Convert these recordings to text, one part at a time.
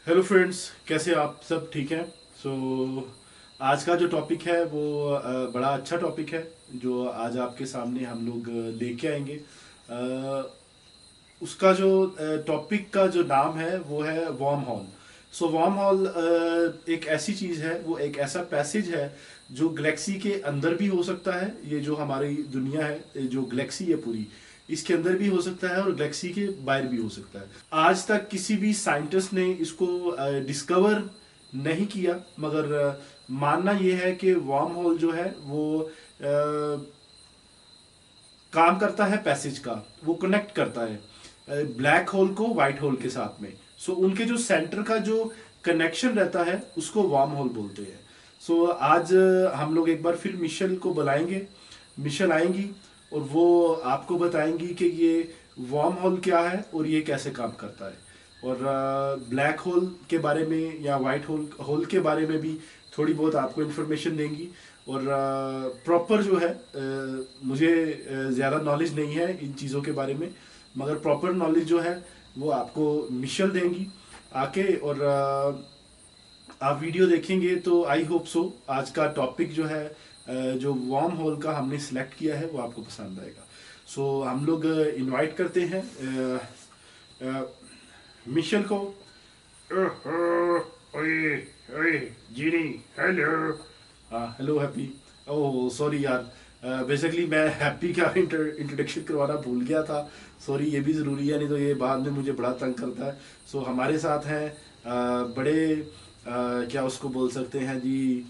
Hello friends, कैसे आप सब ठीक हैं। आज का जो टॉपिक है वो बड़ा अच्छा टॉपिक है जो आज आपके सामने हम लोग लेके आएंगे। उसका जो टॉपिक का जो नाम है वो है वार्म हॉल। वार्म हॉल एक ऐसी चीज़ है, वो एक ऐसा पैसेज है जो गैलेक्सी के अंदर भी हो सकता है। ये जो हमारी दुनिया है, जो गैलेक्सी है पूरी, इसके अंदर भी हो सकता है और गैलेक्सी के बाहर भी हो सकता है। आज तक किसी भी साइंटिस्ट ने इसको डिस्कवर नहीं किया, मगर मानना यह है कि वार्म होल जो है वो काम करता है पैसेज का, वो कनेक्ट करता है ब्लैक होल को व्हाइट होल के साथ में। उनके जो सेंटर का जो कनेक्शन रहता है उसको वार्म होल बोलते हैं। आज हम लोग एक बार फिर मिशेल को बुलाएंगे। मिशेल आएंगी और वो आपको बताएंगी कि ये वार्म होल क्या है और ये कैसे काम करता है, और ब्लैक होल के बारे में या वाइट होल के बारे में भी थोड़ी बहुत आपको इन्फॉर्मेशन देंगी। और प्रॉपर जो है, मुझे ज़्यादा नॉलेज नहीं है इन चीज़ों के बारे में, मगर प्रॉपर नॉलेज जो है वो आपको मिशेल देंगी आके। और आप वीडियो देखेंगे तो आई होप सो आज का टॉपिक जो है, जो वार्म होल का हमने सिलेक्ट किया है, वो आपको पसंद आएगा। हम लोग इनवाइट करते हैं मिशेल को। ओए ओए जीनी, हेलो। हाँ हेलो हैप्पी। ओह सॉरी यार, बेसिकली मैं हैप्पी का इंट्रोडक्शन करवाना भूल गया था। सॉरी, ये भी ज़रूरी है, नहीं तो ये बाद में मुझे बड़ा तंग करता है। हमारे साथ हैं बड़े, क्या उसको बोल सकते हैं जी,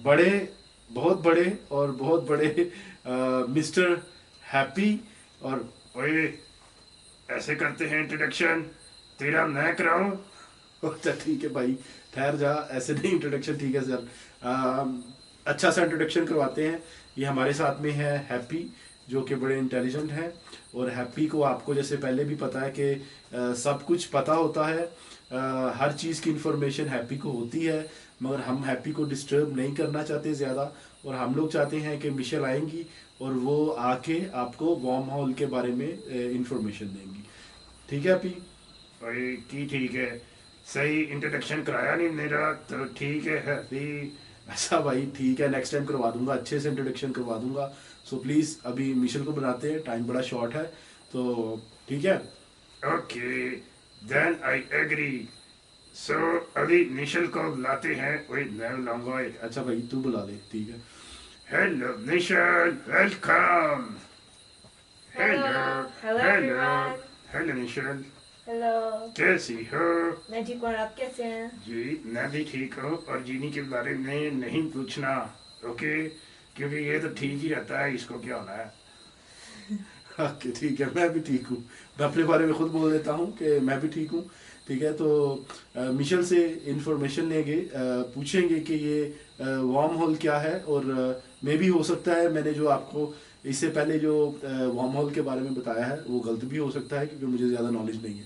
बड़े, बहुत बड़े और बहुत बड़े मिस्टर हैप्पी। और ओए, ऐसे करते हैं इंट्रोडक्शन, तेरा मैं कराऊं? अच्छा ठीक है भाई, ठहर जा, ऐसे नहीं इंट्रोडक्शन, ठीक है सर। अच्छा सा इंट्रोडक्शन करवाते हैं। ये हमारे साथ में है हैप्पी, जो कि बड़े इंटेलिजेंट हैं। और हैप्पी को आपको जैसे पहले भी पता है कि सब कुछ पता होता है, हर चीज़ की इंफॉर्मेशन हैप्पी को होती है, मगर हम हैप्पी को डिस्टर्ब नहीं करना चाहते ज़्यादा। और हम लोग चाहते हैं कि मिशेल आएंगी और वो आके आपको वार्म हॉल के बारे में इंफॉर्मेशन देंगी। ठीक है हैप्पी? भाई की ठीक है, सही इंट्रोडक्शन कराया नहीं मेरा, तो ठीक है हैप्पी। अच्छा भाई ठीक है, नेक्स्ट टाइम करवा दूंगा, अच्छे से इंट्रोडक्शन करवा दूंगा। प्लीज़ अभी मिशेल को बनाते हैं, टाइम बड़ा शॉर्ट है, तो ठीक है। Okay, then I agree. So अभी निशल को लाते हैं। वही मैं लाऊंगा। अच्छा भाई तू बुला ले, ठीक है। Hello initial, welcome. Hello. Hello, hello hello. everyone. Hello initial, Hello. कैसी हो? मैं ठीक हूँ और आप कैसे हैं? जी मैं भी ठीक हूँ, और जीनी के बारे में नहीं पूछना, ओके? क्योंकि ये तो ठीक ही रहता है, इसको क्या होना है। ओके ठीक है, मैं भी ठीक हूँ। मैं अपने बारे में खुद बोल देता हूँ कि मैं भी ठीक हूँ। ठीक है, तो मिशेल से इंफॉर्मेशन लेंगे, पूछेंगे कि ये वार्म होल क्या है। और मे भी हो सकता है मैंने जो आपको इससे पहले जो वार्म होल के बारे में बताया है वो गलत भी हो सकता है, क्योंकि मुझे ज़्यादा नॉलेज नहीं है।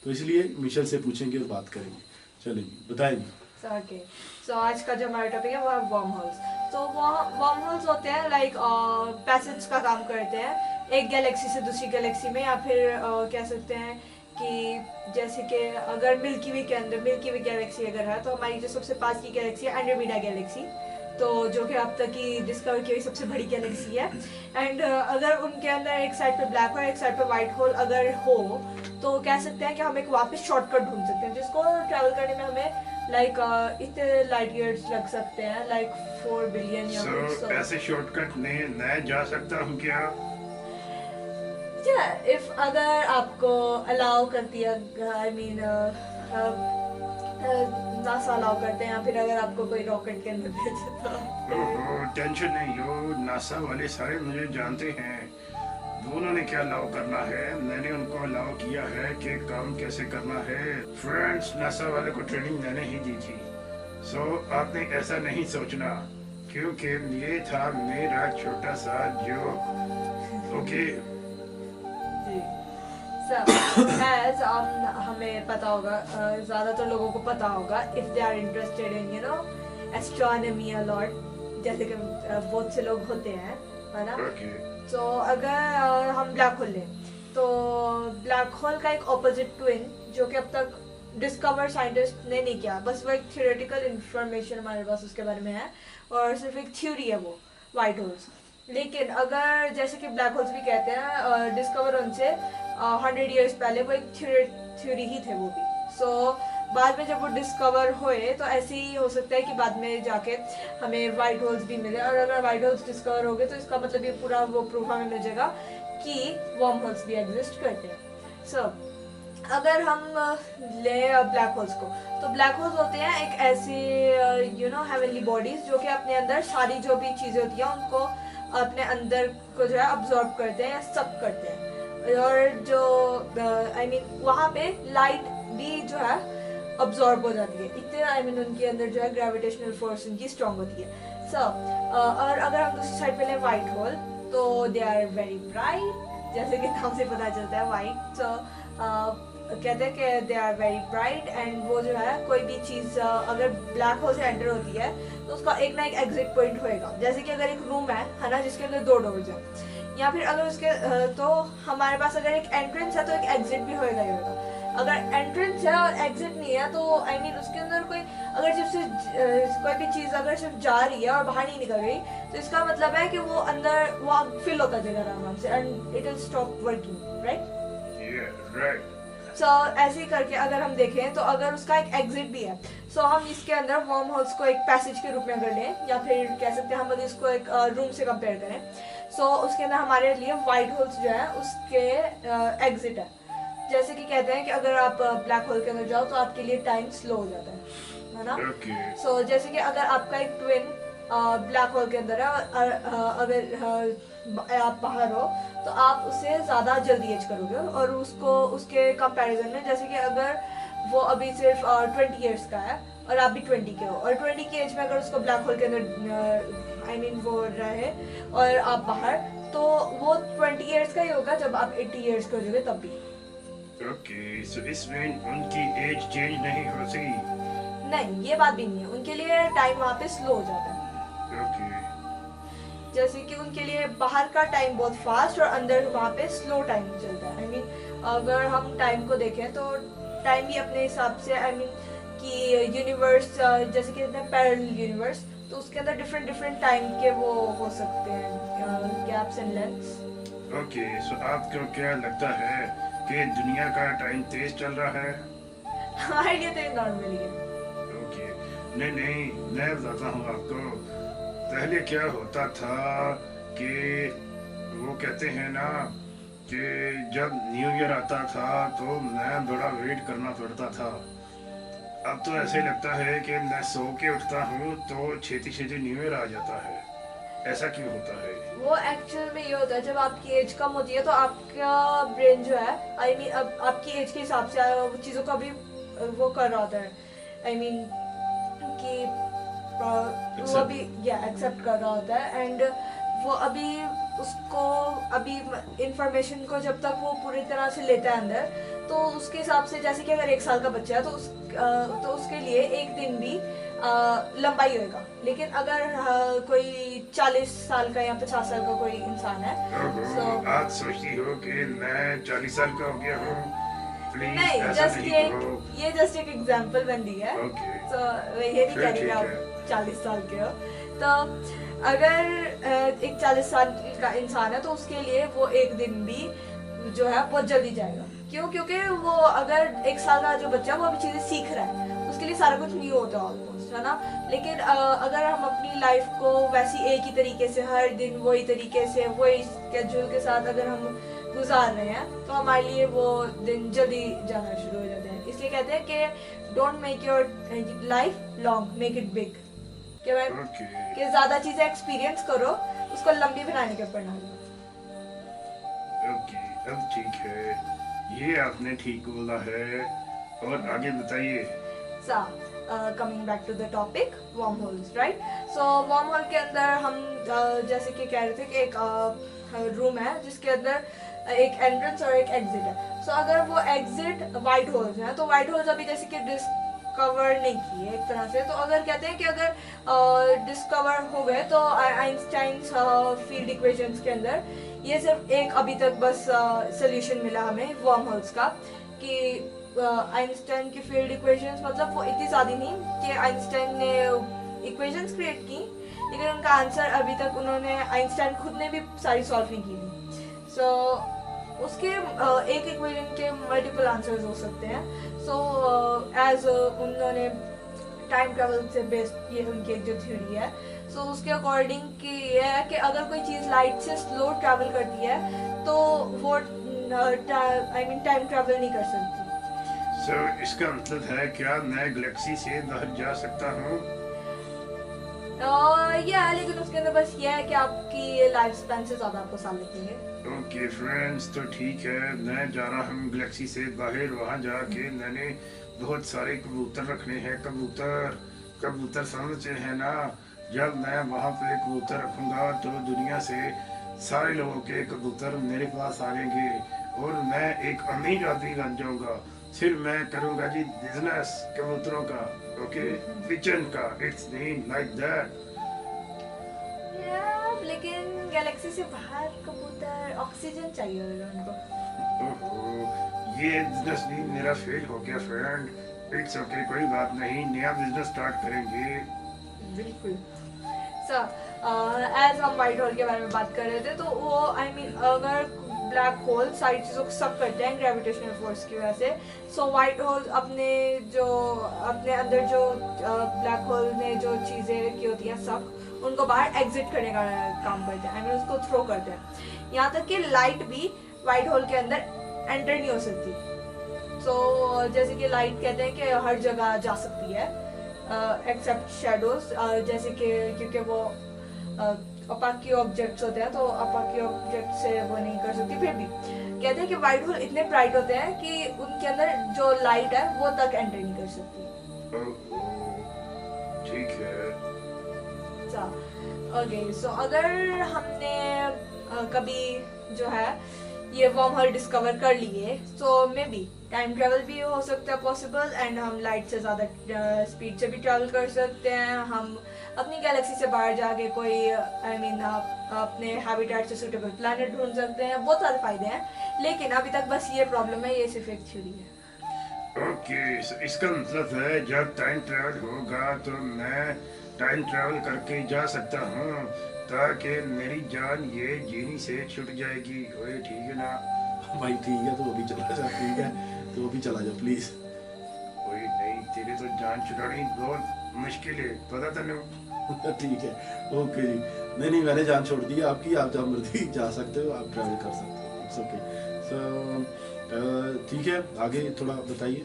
तो इसलिए मिशेल से पूछेंगे और बात करेंगे। चलेंगे, बताएंगे। ओके, सो आज का जो हमारा टॉपिक है वो है वर्म होल्स। तो वर्म होल्स होते हैं लाइक पैसेज का काम करते हैं एक गैलेक्सी से दूसरी गैलेक्सी में, या फिर कह सकते हैं कि जैसे कि अगर मिल्की वे के अंदर मिल्की वे गैलेक्सी अगर है, तो हमारी जो सबसे पास की गैलेक्सी है एंड्रोमेडा गैलेक्सी, तो जो कि अब तक की डिस्कवर की हुई सबसे बड़ी गैलेक्सी है। एंड अगर उनके अंदर एक साइड पे ब्लैक होल एक साइड पे वाइट होल अगर हो, तो कह सकते हैं कि हम एक वापस शॉर्टकट ढूंढ सकते हैं, जिसको ट्रैवल करने में हमें लाइक इतने लाइट ईयर्स लग सकते हैं, लाइक 4 बिलियन या सो ऐसे शॉर्टकट में मैं जा सकता हूँ क्या? इफ अगर आपको अलाउ करती है, आई मीन नासा अलाउ करते हैं, या फिर अगर आपको कोई रॉकेट के अंदर भेजे तो। ओहो, टेंशन नहीं हो, नासा वाले सारे मुझे जानते हैं। वो उन्होंने क्या अलाउ करना है, मैंने उनको अलाउ किया है कि काम कैसे करना है। फ्रेंड्स, नासा वाले को ट्रेनिंग मैंने ही दी थी। आपने ऐसा नहीं सोचना, क्योंकि ये था मेरा छोटा सा जोक, ओके? जी, एज हमें पता होगा, ज़्यादातर लोगों को पता होगा, if they are interested in astronomy a lot, जैसे कि बहुत से लोग होते हैं, है ना? ओके। तो अगर हम ब्लैक होल लें, तो ब्लैक होल का एक ऑपोजिट ट्विन जो कि अब तक डिस्कवर साइंटिस्ट ने नहीं किया, बस वो एक थियोरेटिकल इंफॉर्मेशन हमारे पास उसके बारे में है और सिर्फ एक थ्योरी है वो वाइट होल्स। लेकिन अगर जैसे कि ब्लैक होल्स भी कहते हैं डिस्कवर उनसे 100 ईयर्स पहले, वो एक थ्योरी ही थे वो भी। सो बाद में जब वो डिस्कवर हुए तो ऐसे ही हो सकता है कि बाद में जाके हमें वाइट होल्स भी मिले, और अगर वाइट होल्स डिस्कवर हो गए तो इसका मतलब ये पूरा वो प्रूफ हमें मिल जाएगा कि वर्म होल्स भी एग्जिस्ट करते हैं। सो अगर हम ले ब्लैक होल्स को, तो ब्लैक होल्स होते हैं एक ऐसे हेवनली बॉडीज जो कि अपने अंदर सारी जो भी चीज़ें होती हैं उनको अपने अंदर को जो है अब्जॉर्ब करते हैं या सक करते हैं, और जो वहाँ पे लाइट भी जो है अब्जॉर्ब हो जाती है, इतने उनके अंदर जो है ग्रेविटेशनल फोर्स उनकी स्ट्रांग होती है। सो और अगर हम दूसरी साइड पे लें वाइट होल, तो दे आर वेरी ब्राइट, जैसे कि नाम से पता चलता है वाइट। सो कहते हैं कि they are very bright, and वो जो है कोई भी चीज़ अगर ब्लैक होल से एंटर होती है तो उसका एक ना एक एग्जिट पॉइंट होएगा। जैसे कि अगर एक रूम है ना, जिसके अंदर 2 डोर्स हैं, या फिर अगर उसके तो हमारे पास अगर एक एंट्रेंस है तो एक एग्जिट भी होएगा ही होगा। अगर एंट्रेंस है और एग्जिट नहीं है तो उसके अंदर कोई अगर कोई भी चीज़ अगर सिर्फ जा रही है और बाहर नहीं निकल रही, तो इसका मतलब है कि वो अंदर वो फिल होता जाएगा आराम से, and it will stop working, right. So ऐसे ही करके अगर हम देखें तो अगर उसका एक एग्जिट भी है, सो हम इसके अंदर वर्म होल्स को एक पैसेज के रूप में अगर लें, या फिर कह सकते हैं हम अगर इसको एक रूम से कंपेयर करें, सो उसके अंदर हमारे लिए वाइट होल्स जो है उसके एग्जिट है। जैसे कि कहते हैं कि अगर आप ब्लैक होल के अंदर जाओ तो आपके लिए टाइम स्लो हो जाता है ना। सो जैसे कि अगर आपका एक ट्विन ब्लैक होल के अंदर है और अगर आप बाहर हो तो आप उससे ज़्यादा जल्दी एज करोगे, और उसके कंपैरिजन में जैसे कि अगर वो अभी सिर्फ 20 ईयर्स का है और आप भी 20 के हो, और 20 की एज में अगर उसको ब्लैक होल के अंदर वो रहे और आप बाहर, तो वो 20 ईयर्स का ही होगा जब आप 80 ईयर्स के हो जाओगे तब भी। ओके, सो इसमें उनकी एज चेंज नहीं हो सकी? नहीं, ये बात भी नहीं है, उनके लिए टाइम वहाँ पे स्लो हो जाता है। ओके, जैसे कि उनके लिए बाहर का टाइम बहुत फास्ट और अंदर वहाँ पे स्लो टाइम चलता है। अगर हम टाइम को देखें तो टाइम भी अपने हिसाब से कि यूनिवर्स जैसे कि पैरेलल यूनिवर्स, तो उसके अंदर डिफरेंट टाइम के वो हो सकते हैं गैप्स एंड लेंथ्स। ओके, सो आपको क्या लगता है कि दुनिया का टाइम तेज चल रहा है? हमारे लिए तो नॉर्मली है। ओके, नहीं, मैं बताता हूँ आपको। पहले क्या होता था कि वो कहते हैं ना कि जब न्यू ईयर आता था तो मैं बड़ा वेट करना पड़ता था। अब तो ऐसे लगता है कि मैं सो के उठता हूँ तो छेती न्यू ईयर आ जाता है। ऐसा क्यों होता है? वो एक्चुअल में ये होता है, जब आपकी एज कम होती है तो आपका ब्रेन जो है अब आपकी एज के हिसाब से चीज़ों को अभी वो कर रहा होता है, कि वो अभी एक्सेप्ट कर रहा होता है, एंड वो अभी उसको इंफॉर्मेशन को जब तक वो पूरी तरह से लेता है अंदर, तो उसके हिसाब से जैसे कि अगर 1 साल का बच्चा है तो उसके लिए एक दिन भी लंबाई होएगा। लेकिन अगर कोई 40 साल का या 50 साल का कोई इंसान है, आप सोचती हो कि मैं 40 साल का हो गया हूँ? नहीं, ये जस्ट एक एग्जांपल बन दी है। तो ये नहीं कह रही आप 40 साल के हो। तो अगर एक 40 साल का इंसान है तो उसके लिए वो एक दिन भी जो है बहुत जल्दी जाएगा। क्यों? क्योंकि वो अगर 1 साल का जो बच्चा है वो अभी चीजें सीख रहा है, उसके लिए सारा कुछ न्यू होता है ऑलमोस्ट, है ना। लेकिन अगर हम अपनी लाइफ को वैसी एक ही तरीके से हर दिन वही तरीके से वही स्केड्यूल के साथ अगर हम गुजार रहे हैं तो हमारे लिए वो दिन जल्दी जाना शुरू हो जाते हैं। इसलिए कहते हैं कि don't make your life long, make it big. कि ज्यादा चीजें एक्सपीरियंस करो, उसको लंबी बनाने के ऊपर ना लो। ओके, अब ठीक है, ये आपने ठीक बोला है। और आगे बताइए। Coming back to the topic, wormholes, right. So wormhole के अंदर हम जैसे कि कह रहे थे कि एक रूम है जिसके अंदर एक एंट्रेंस और एक एग्जिट है। सो अगर वो एग्जिट वाइट होल्स है, तो वाइट होल्स अभी जैसे कि डिस्कवर नहीं किए एक तरह से, तो अगर कहते हैं कि अगर डिस्कवर हो गए तो आइंस्टाइन्स फील्ड इक्वेशंस के अंदर ये सिर्फ एक अभी तक बस सोल्यूशन मिला हमें वर्म होल्स का, कि आइंस्टाइन की फील्ड इक्वेशंस मतलब वो इतनी ज़्यादा नहीं कि आइंस्टाइन ने इक्वेशंस क्रिएट की, लेकिन उनका आंसर अभी तक उन्होंने आइंस्टाइन खुद ने भी सारी सॉल्व नहीं की थी। सो उसके एक इक्वेशन के मल्टीपल आंसर्स हो सकते हैं। सो एज उन्होंने टाइम ट्रेवल से बेस्ड ये उनकी एक जो थ्योरी है, सो उसके अकॉर्डिंग कि ये है कि अगर कोई चीज़ लाइट से स्लो ट्रैवल करती है तो वो टाइम ट्रैवल नहीं कर सकती। सो इसका मतलब है क्या मैं गैलेक्सी से बाहर जा सकता हूँ? या लेकिन उसके अंदर बस ये है कि आपकी लाइफ स्पैन से ज़्यादा आपको साल लगेंगे। ओके फ्रेंड्स, तो ठीक है, मैं जा रहा हूँ गैलेक्सी से बाहर। वहाँ जाके मैंने बहुत सारे कबूतर रखने हैं। कबूतर समझते हैं ना? जब मैं वहाँ पे कबूतर रखूँगा तो दुनिया से सारे लोगों के कबूतर मेरे पास आ जाएंगे और मैं एक अमीर आदमी बन जाऊँगा। फिर मैं करूँगा जी बिजनेस कबूतरों का, ओके, पिजन का। It's mean like that. लेकिन गैलेक्सी से बाहर कबूतर ऑक्सीजन चाहिए होगा उनको। ओहो, ये बिजनेस भी मेरा फेल हो गया फ्रेंड। इट्स ओके, कोई बात नहीं, नया बिजनेस स्टार्ट करेंगे। बिल्कुल। एज हम वाइट होल के बारे में बात कर रहे थे, तो वो I mean, अगर ब्लैक होल सारी चीज़ों को सब करते हैं ग्रेविटेशनल फोर्स की वजह से, सो वाइट होल अपने अंदर जो ब्लैक होल ने जो चीज़ें की होती हैं सब उनको बाहर एग्जिट करने का काम करते हैं, I mean, उसको थ्रो करते हैं। यहाँ तक कि लाइट भी वाइट होल के अंदर एंटर नहीं हो सकती। सो जैसे कि लाइट कहते हैं कि हर जगह जा सकती है एक्सेप्ट शेडोज, जैसे कि क्योंकि वो अपाकी ऑब्जेक्ट्स होते हैं तो अपाकी ऑब्जेक्ट से वो नहीं कर सकती। फिर भी कहते हैं कि वाइट होल इतने ब्राइट होते हैं कि उनके अंदर जो लाइट है वो तक एंटर नहीं कर सकती। ठीक है। ओके, सो अगर हमने कभी जो है ये वर्म होल डिस्कवर कर लिए, सो मे बी टाइम ट्रेवल भी हो सकता है पॉसिबल, एंड हम लाइट से ज़्यादा स्पीड से भी ट्रैवल कर सकते हैं। हम अपनी गैलेक्सी से बाहर जाके कोई अपने हैबिटेट से सूटेबल प्लैनेट ढूंढ सकते हैं। बहुत सारे फायदे हैं, लेकिन अभी तक बस ये प्रॉब्लम है, ये सिर्फ एक थ्योरी है। ओके, इसका मतलब है जब टाइम ट्रेवल होगा तो मैं टाइम ट्रेवल करके जा सकता हूँ ताकि मेरी जान ये जीनी से छूट जाएगी। ओए ठीक है ना? भाई ठीक है, तो अभी चला जा। ठीक है, तो अभी चला जा प्लीज। ओए नहीं, तेरे तो जान छुड़ानी बहुत मुश्किल है, पता था ना? ठीक है, ओके जी। नहीं, मैंने जान छोड़ दी है आपकी। आप जहाँ मर्जी जा सकते हो, आप ट्रैवल कर सकते हो। It's okay. सो ठीक है, आगे थोड़ा बताइए।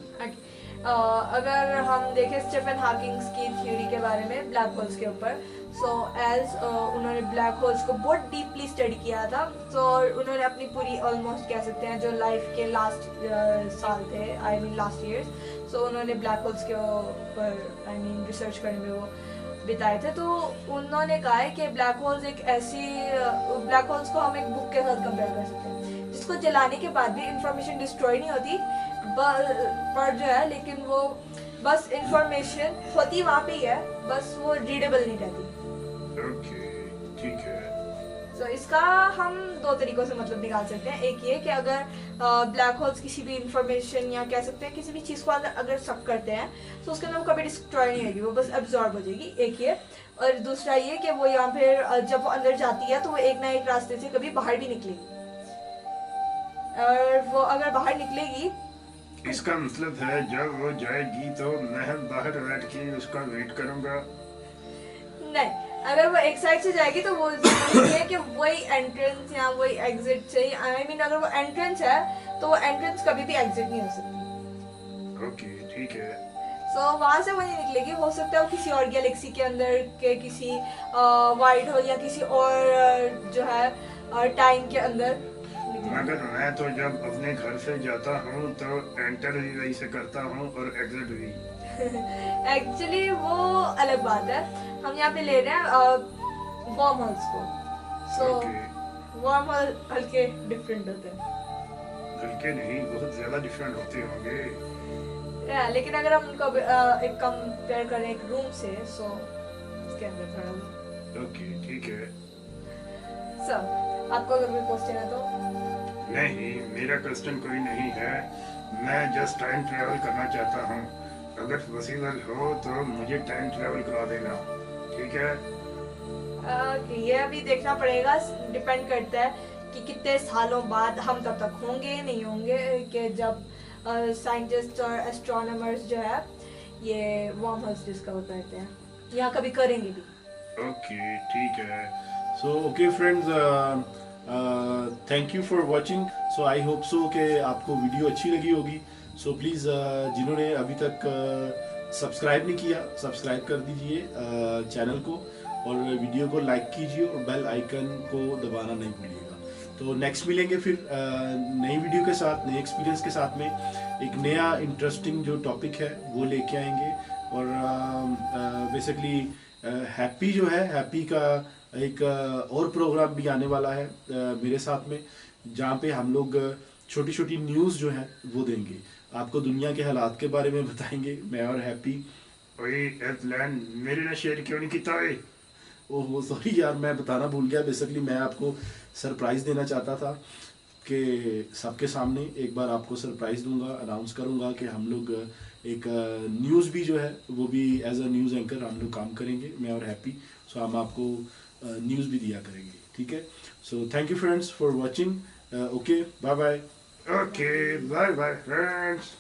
अगर हम देखें स्टीफन हॉकिंग्स की थ्योरी के बारे में ब्लैक होल्स के ऊपर, सो एज उन्होंने ब्लैक होल्स को बहुत डीपली स्टडी किया था, तो उन्होंने अपनी पूरी ऑलमोस्ट कह सकते हैं जो लाइफ के लास्ट साल थे, I mean लास्ट ईयर्स, सो उन्होंने ब्लैक होल्स के ऊपर I mean रिसर्च करने में वो बिताए थे। तो उन्होंने कहा है कि ब्लैक होल्स ब्लैक होल्स को हम एक बुक के साथ कंपेयर कर सकते हैं, जिसको जलाने के बाद भी इंफॉर्मेशन डिस्ट्रॉय नहीं होती पर जो है, लेकिन वो बस इंफॉर्मेशन होती वहाँ पे ही है, बस वो रीडेबल नहीं रहती। ओके, ठीक है। तो इसका हम दो तरीकों से मतलब निकाल सकते हैं। एक ये कि अगर ब्लैक होल्स किसी भी इंफॉर्मेशन या कह सकते हैं किसी भी चीज़ को अगर सक करते हैं तो उसके अंदर वो कभी डिस्ट्रॉय नहीं होगी, वो बस एब्जॉर्ब हो जाएगी। एक ये, और दूसरा ये कि वो यहाँ फिर जब वो अंदर जाती है तो वो एक ना एक रास्ते से कभी बाहर भी निकलेगी, और वो अगर बाहर निकलेगी, इसका मतलब है जब वो जाएगी तो मैं बाहर बैठ के उसका वेट करूंगा। नहीं, अगर वो एक साइड से जाएगी तो वो जरूरी है कि वही एंट्रेंस या वही एग्जिट से, I mean अगर वो एंट्रेंस है तो वो एंट्रेंस कभी भी एग्जिट नहीं हो सकती। ओके, ठीक है। सो वहाँ से वो नहीं निकलेगी। हो सकता है वो किसी और गैलेक्सी के अंदर के किसी वाइट होल या किसी और जो है टाइम के अंदर। मगर मैं तो जब अपने घर से जाता हूँ तो एंटर भी वही से करता हूँ और एग्जिट भी। एक्चुअली वो अलग बात है, हम यहाँ पे ले रहे हैं वर्म होल्स को। सो वर्म होल हल्के डिफरेंट होते हैं। हल्के नहीं, बहुत ज्यादा डिफरेंट होते होंगे। लेकिन अगर हम उनको एक कंपेयर करें एक रूम से, सो इसके अंदर थोड़ा। ओके, ठीक है। सर आपको अगर कोई क्वेश्चन है तो। नहीं, मेरा क्वेश्चन कोई नहीं है। मैं जस्ट टाइम ट्रेवल करना चाहता हूँ। अगर पॉसिबल हो तो मुझे टाइम ट्रेवल करा देना, ठीक है? ये अभी देखना पड़ेगा, डिपेंड करता है कि कितने सालों बाद हम तब तक होंगे नहीं होंगे, कि जब साइंटिस्ट और एस्ट्रोनॉमर्स जो है ये वर्म होल्स डिस्कवर करते हैं, या कभी करेंगे भी। ओके, ठीक है। So okay friends, thank you for watching. So I hope so कि आपको वीडियो अच्छी लगी होगी। सो प्लीज़ जिन्होंने अभी तक सब्सक्राइब नहीं किया, सब्सक्राइब कर दीजिए चैनल को, और वीडियो को लाइक कीजिए और बेल आइकन को दबाना नहीं भूलिएगा। तो नेक्स्ट मिलेंगे फिर नई वीडियो के साथ, नए एक्सपीरियंस के साथ में, एक नया इंटरेस्टिंग जो टॉपिक है वो लेके आएंगे। और बेसिकली हैप्पी जो है, हैप्पी का एक और प्रोग्राम भी आने वाला है मेरे साथ में, जहाँ पे हम लोग छोटी छोटी न्यूज़ जो है वो देंगे, आपको दुनिया के हालात के बारे में बताएंगे, मैं और हैप्पी। ओए एतलैन, मेरे ने शेयर क्यों नहीं किया है? ओह सॉरी यार, मैं बताना भूल गया। बेसिकली मैं आपको सरप्राइज़ देना चाहता था कि सबके सामने एक बार आपको सरप्राइज़ दूंगा, अनाउंस करूंगा कि हम लोग एक न्यूज़ भी जो है वो भी एज अ न्यूज़ एंकर हम लोग काम करेंगे, मैं और हैप्पी। सो हम आपको न्यूज़ भी दिया करेंगे, ठीक है? So thank you friends for watching. Okay, bye bye. Okay, bye bye friends.